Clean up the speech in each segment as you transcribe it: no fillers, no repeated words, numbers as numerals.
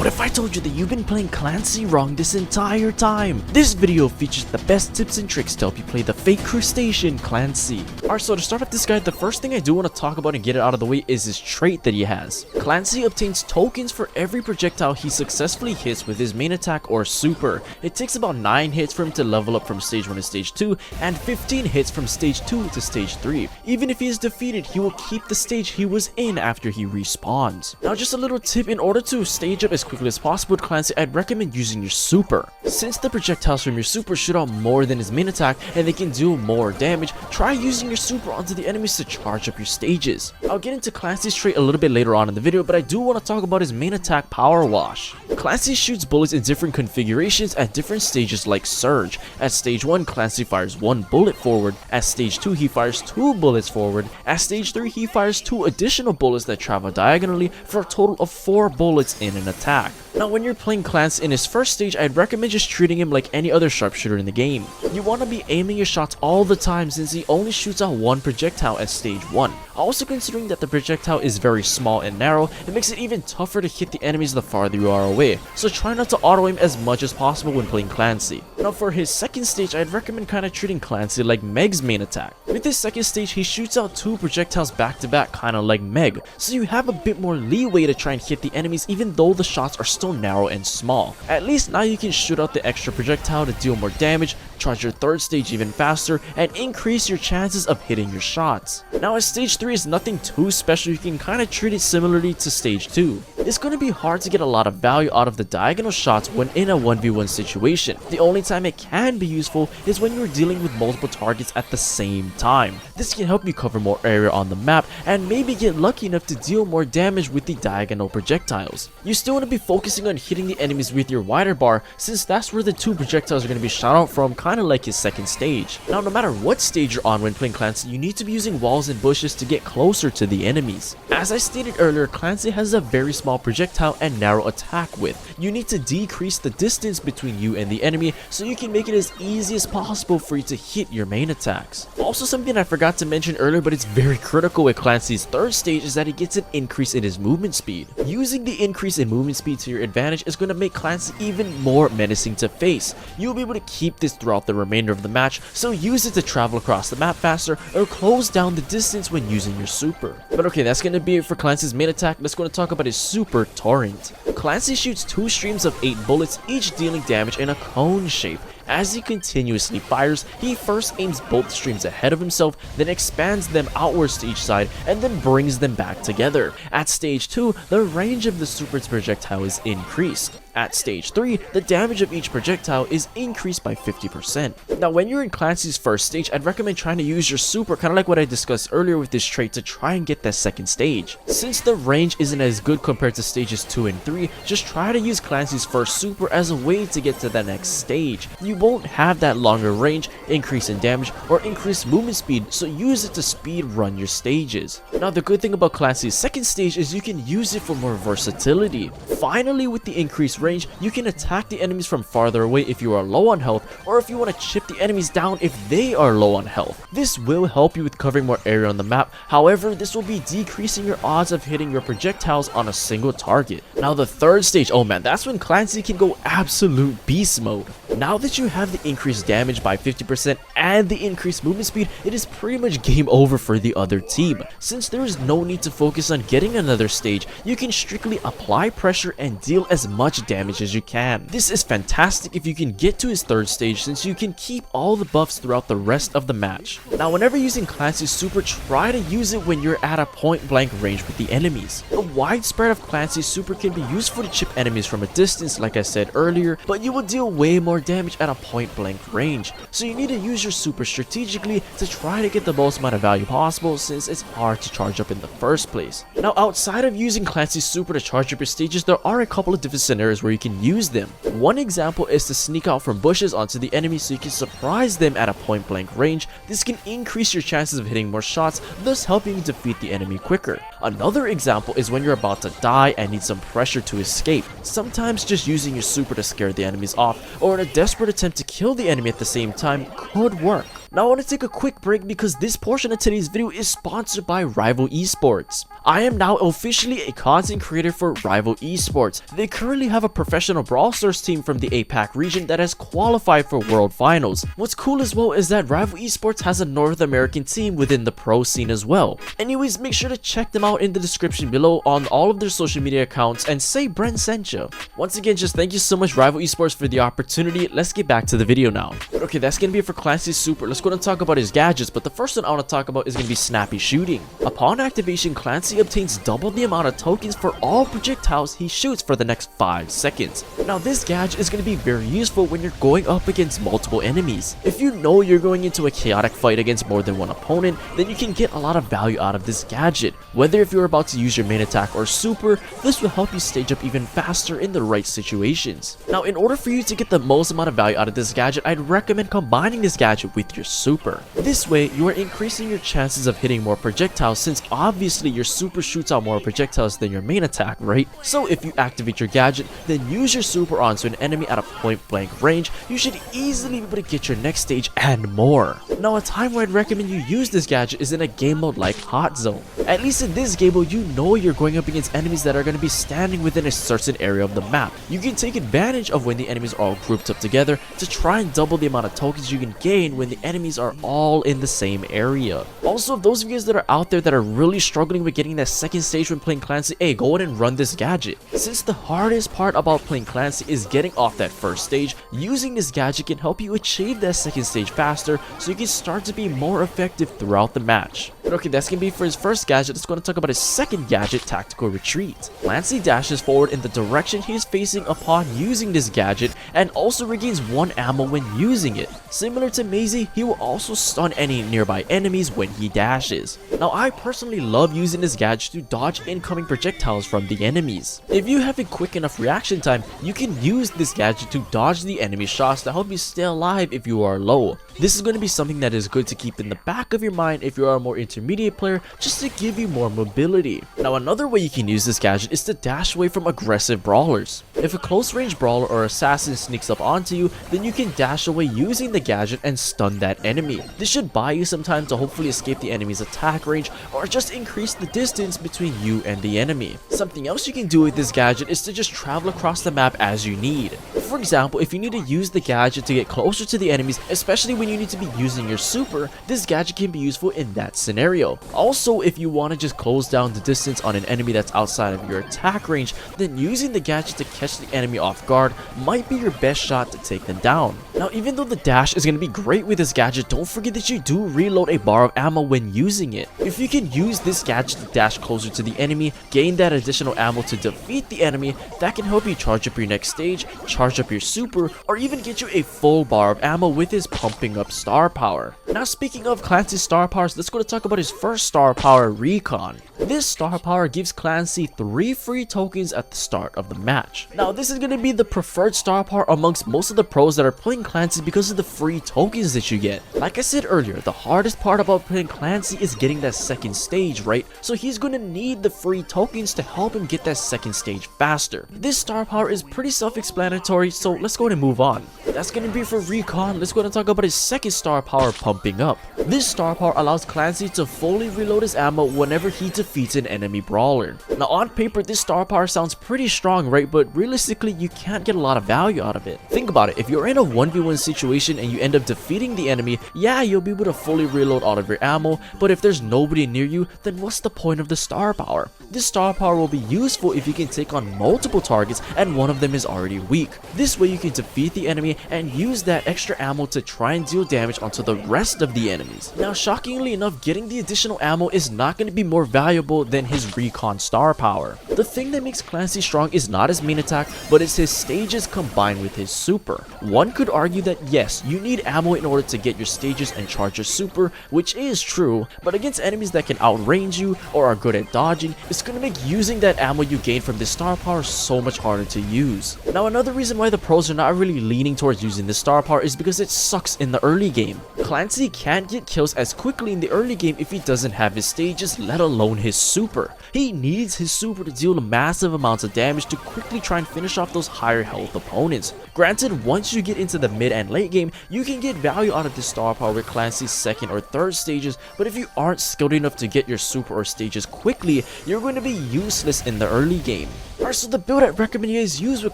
What if I told you that you've been playing Clancy wrong this entire time? This video features the best tips and tricks to help you play the fake crustacean Clancy. Alright, so to start off this guy, the first thing I do want to talk about and get it out of the way is his trait that he has. Clancy obtains tokens for every projectile he successfully hits with his main attack or super. It takes about 9 hits for him to level up from stage 1 to stage 2 and 15 hits from stage 2 to stage 3. Even if he is defeated, he will keep the stage he was in after he respawns. Now just a little tip, in order to stage up as quickly as possible with Clancy, I'd recommend using your super. Since the projectiles from your super shoot out more than his main attack and they can do more damage, try using your super onto the enemies to charge up your stages. I'll get into Clancy's trait a little bit later on in the video, but I do want to talk about his main attack, Power Wash. Clancy shoots bullets in different configurations at different stages like Surge. At stage 1, Clancy fires 1 bullet forward. At stage 2, he fires 2 bullets forward. At stage 3, he fires 2 additional bullets that travel diagonally for a total of 4 bullets in an attack. Now when you're playing Clancy in his first stage, I'd recommend just treating him like any other sharpshooter in the game. You want to be aiming your shots all the time since he only shoots out 1 projectile at stage 1. Also considering that the projectile is very small and narrow, it makes it even tougher to hit the enemies the farther you are away, so try not to auto aim as much as possible when playing Clancy. Now for his second stage, I'd recommend kinda treating Clancy like Meg's main attack. With his second stage, he shoots out 2 projectiles back to back kinda like Meg, so you have a bit more leeway to try and hit the enemies even though the shots are still narrow and small. At least now you can shoot out the extra projectile to deal more damage, charge your third stage even faster, and increase your chances of hitting your shots. Now as stage 3 is nothing too special, you can kinda treat it similarly to stage 2. It's gonna be hard to get a lot of value out of the diagonal shots when in a 1v1 situation. The only time it can be useful is when you're dealing with multiple targets at the same time. This can help you cover more area on the map and maybe get lucky enough to deal more damage with the diagonal projectiles. You still want to be focusing on hitting the enemies with your wider bar since that's where the 2 projectiles are going to be shot out from, kinda like his second stage. Now no matter what stage you're on when playing Clancy, you need to be using walls and bushes to get closer to the enemies. As I stated earlier, Clancy has a very small projectile and narrow attack width. You need to decrease the distance between you and the enemy so you can make it as easy as possible for you to hit your main attacks. Also, something I forgot to mention earlier but it's very critical with Clancy's third stage is that he gets an increase in his movement speed. Using the increase in movement speed to your advantage is going to make Clancy even more menacing to face. You'll be able to keep this throughout the remainder of the match, so use it to travel across the map faster or close down the distance when using your super. But okay, that's going to be it for Clancy's main attack. Let's go to talk about his super, Torrent. Clancy shoots 2 streams of 8 bullets, each dealing damage in a cone shape. As he continuously fires, he first aims both streams ahead of himself, then expands them outwards to each side, and then brings them back together. At stage 2, the range of the super's projectile is increased. At stage 3, the damage of each projectile is increased by 50%. Now when you're in Clancy's first stage, I'd recommend trying to use your super, kinda like what I discussed earlier with this trait, to try and get that second stage. Since the range isn't as good compared to stages 2 and 3, just try to use Clancy's first super as a way to get to the next stage. You won't have that longer range, increase in damage, or increased movement speed, so use it to speed run your stages. Now the good thing about Clancy's second stage is you can use it for more versatility. Finally, with the increased range, you can attack the enemies from farther away if you are low on health, or if you want to chip the enemies down if they are low on health. This will help you with covering more area on the map, however this will be decreasing your odds of hitting your projectiles on a single target. Now the third stage, oh man, that's when Clancy can go absolute beast mode. Now that you have the increased damage by 50% and the increased movement speed, it is pretty much game over for the other team. Since there is no need to focus on getting another stage, you can strictly apply pressure and deal as much damage as you can. This is fantastic if you can get to his third stage since you can keep all the buffs throughout the rest of the match. Now whenever using Clancy's super, try to use it when you're at a point blank range with the enemies. The wide spread of Clancy's super can be useful to chip enemies from a distance like I said earlier, but you will deal way more damage at a point blank range, so you need to use your super strategically to try to get the most amount of value possible since it's hard to charge up in the first place. Now outside of using Clancy's super to charge up your stages, there are a couple of different scenarios where you can use them. One example is to sneak out from bushes onto the enemy so you can surprise them at a point blank range. This can increase your chances of hitting more shots, thus helping you defeat the enemy quicker. Another example is when you're about to die and need some pressure to escape. Sometimes just using your super to scare the enemies off, or in a desperate attempt to kill the enemy at the same time, could work. Now I want to take a quick break because this portion of today's video is sponsored by Rival Esports. I am now officially a content creator for Rival Esports. They currently have a professional Brawl Stars team from the APAC region that has qualified for World Finals. What's cool as well is that Rival Esports has a North American team within the pro scene as well. Anyways, make sure to check them out in the description below on all of their social media accounts and say Brent sent you. Once again, just thank you so much Rival Esports for the opportunity. Let's get back to the video now. But okay, that's gonna be it for Clancy's super. Let's go and talk about his gadgets, but the first one I want to talk about is gonna be snappy shooting. Upon activation, Clancy obtains double the amount of tokens for all projectiles he shoots for the next 5 seconds. Now this gadget is going to be very useful when you're going up against multiple enemies. If you know you're going into a chaotic fight against more than one opponent, then you can get a lot of value out of this gadget. Whether if you're about to use your main attack or super, this will help you stage up even faster in the right situations. Now in order for you to get the most amount of value out of this gadget, I'd recommend combining this gadget with your super. This way you are increasing your chances of hitting more projectiles, since obviously your super shoots out more projectiles than your main attack, right? So if you activate your gadget, then use your super onto an enemy at a point blank range, you should easily be able to get your next stage and more. Now a time where I'd recommend you use this gadget is in a game mode like Hot Zone. At least in this game mode, you know you're going up against enemies that are going to be standing within a certain area of the map. You can take advantage of when the enemies are all grouped up together to try and double the amount of tokens you can gain when the enemies are all in the same area. Also, if those of you guys that are out there that are really struggling with getting that second stage when playing Clancy, hey, go ahead and run this gadget. Since the hardest part about playing Clancy is getting off that first stage, using this gadget can help you achieve that second stage faster so you can start to be more effective throughout the match. But okay, that's gonna be for his first gadget. Let's go and talk about his second gadget, Tactical Retreat. Clancy dashes forward in the direction he is facing upon using this gadget and also regains 1 ammo when using it. Similar to Maisie, he will also stun any nearby enemies when he dashes. Now I personally love using this gadget to dodge incoming projectiles from the enemies. If you have a quick enough reaction time, you can use this gadget to dodge the enemy shots to help you stay alive if you are low. This is going to be something that is good to keep in the back of your mind if you are a more intermediate player, just to give you more mobility. Now another way you can use this gadget is to dash away from aggressive brawlers. If a close range brawler or assassin sneaks up onto you, then you can dash away using the gadget and stun that enemy. This should buy you some time to hopefully escape the enemy's attack range or just increase the distance between you and the enemy. Something else you can do with this gadget is to just travel across the map as you need. For example, if you need to use the gadget to get closer to the enemies, especially when you need to be using your super, this gadget can be useful in that scenario. Also, if you want to just close down the distance on an enemy that's outside of your attack range, then using the gadget to catch the enemy off guard might be your best shot to take them down. Now, even though the dash is going to be great with this gadget, don't forget that you do reload a bar of ammo when using it. If you can use this gadget to dash closer to the enemy, gain that additional ammo to defeat the enemy, that can help you charge up your next stage, charge up your super, or even get you a full bar of ammo with his pumping up star power. Now speaking of Clancy's star powers, let's go to talk about his first star power, Recon. This star power gives Clancy 3 free tokens at the start of the match. Now this is going to be the preferred star power amongst most of the pros that are playing Clancy because of the free tokens that you get. Like I said earlier, the hardest part about playing Clancy is getting that second stage, right? So he's going to need the free tokens to help him get that second stage faster. This star power is pretty self-explanatory, so let's go ahead and move on. That's going to be for Recon. Let's go ahead and talk about his second star power, Pumping Up. This star power allows Clancy to fully reload his ammo whenever he defeats an enemy brawler. Now on paper, this star power sounds pretty strong, right? But realistically, you can't get a lot of value out of it. Think about it. If you're in a 1v1 situation and you end up defeating the enemy, yeah, you'll be able to fully reload all of your ammo, but if there's nobody near you, then what's the point of the star power? This star power will be useful if you can take on multiple targets and one of them is already weak. This way you can defeat the enemy and use that extra ammo to try and deal damage onto the rest of the enemies. Now shockingly enough, getting the additional ammo is not going to be more valuable than his Recon star power. The thing that makes Clancy strong is not his main attack, but it's his stages combined with his super. One could argue that yes, you need ammo in order to get your stages and charge your super, which is true, but against enemies that can outrange you or are good at dodging, it's going to make using that ammo you gain from this star power so much harder to use. Now another reason why the pros are not really leaning towards using this star power is because it sucks in the early game. Clancy Clancy can't get kills as quickly in the early game if he doesn't have his stages, let alone his super. He needs his super to deal massive amounts of damage to quickly try and finish off those higher health opponents. Granted, once you get into the mid and late game, you can get value out of the star power with Clancy's second or third stages, but if you aren't skilled enough to get your super or stages quickly, you're going to be useless in the early game. Alright, so the build I'd recommend you guys use with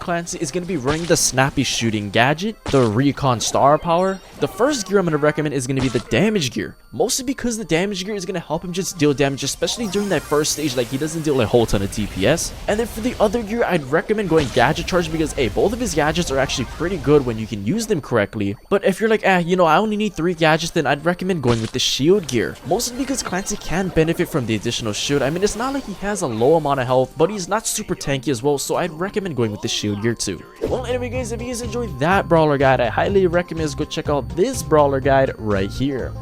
Clancy is going to be running the snappy shooting gadget, the recon star power. The first gear I'm going to recommend is going to be the damage gear, mostly because the damage gear is going to help him just deal damage, especially during that first stage, like he doesn't deal a whole ton of DPS. And then for the other gear, I'd recommend going gadget charge because both of his gadgets are actually pretty good when you can use them correctly. But if you're like, you know, I only need 3 gadgets, then I'd recommend going with the shield gear, mostly because Clancy can benefit from the additional shield. I mean, it's not like he has a low amount of health, but he's not super tanky as well, so I'd recommend going with the shield gear too. Well, anyway guys, if you guys enjoyed that brawler guide, I highly recommend you go check out this brawler guide right here.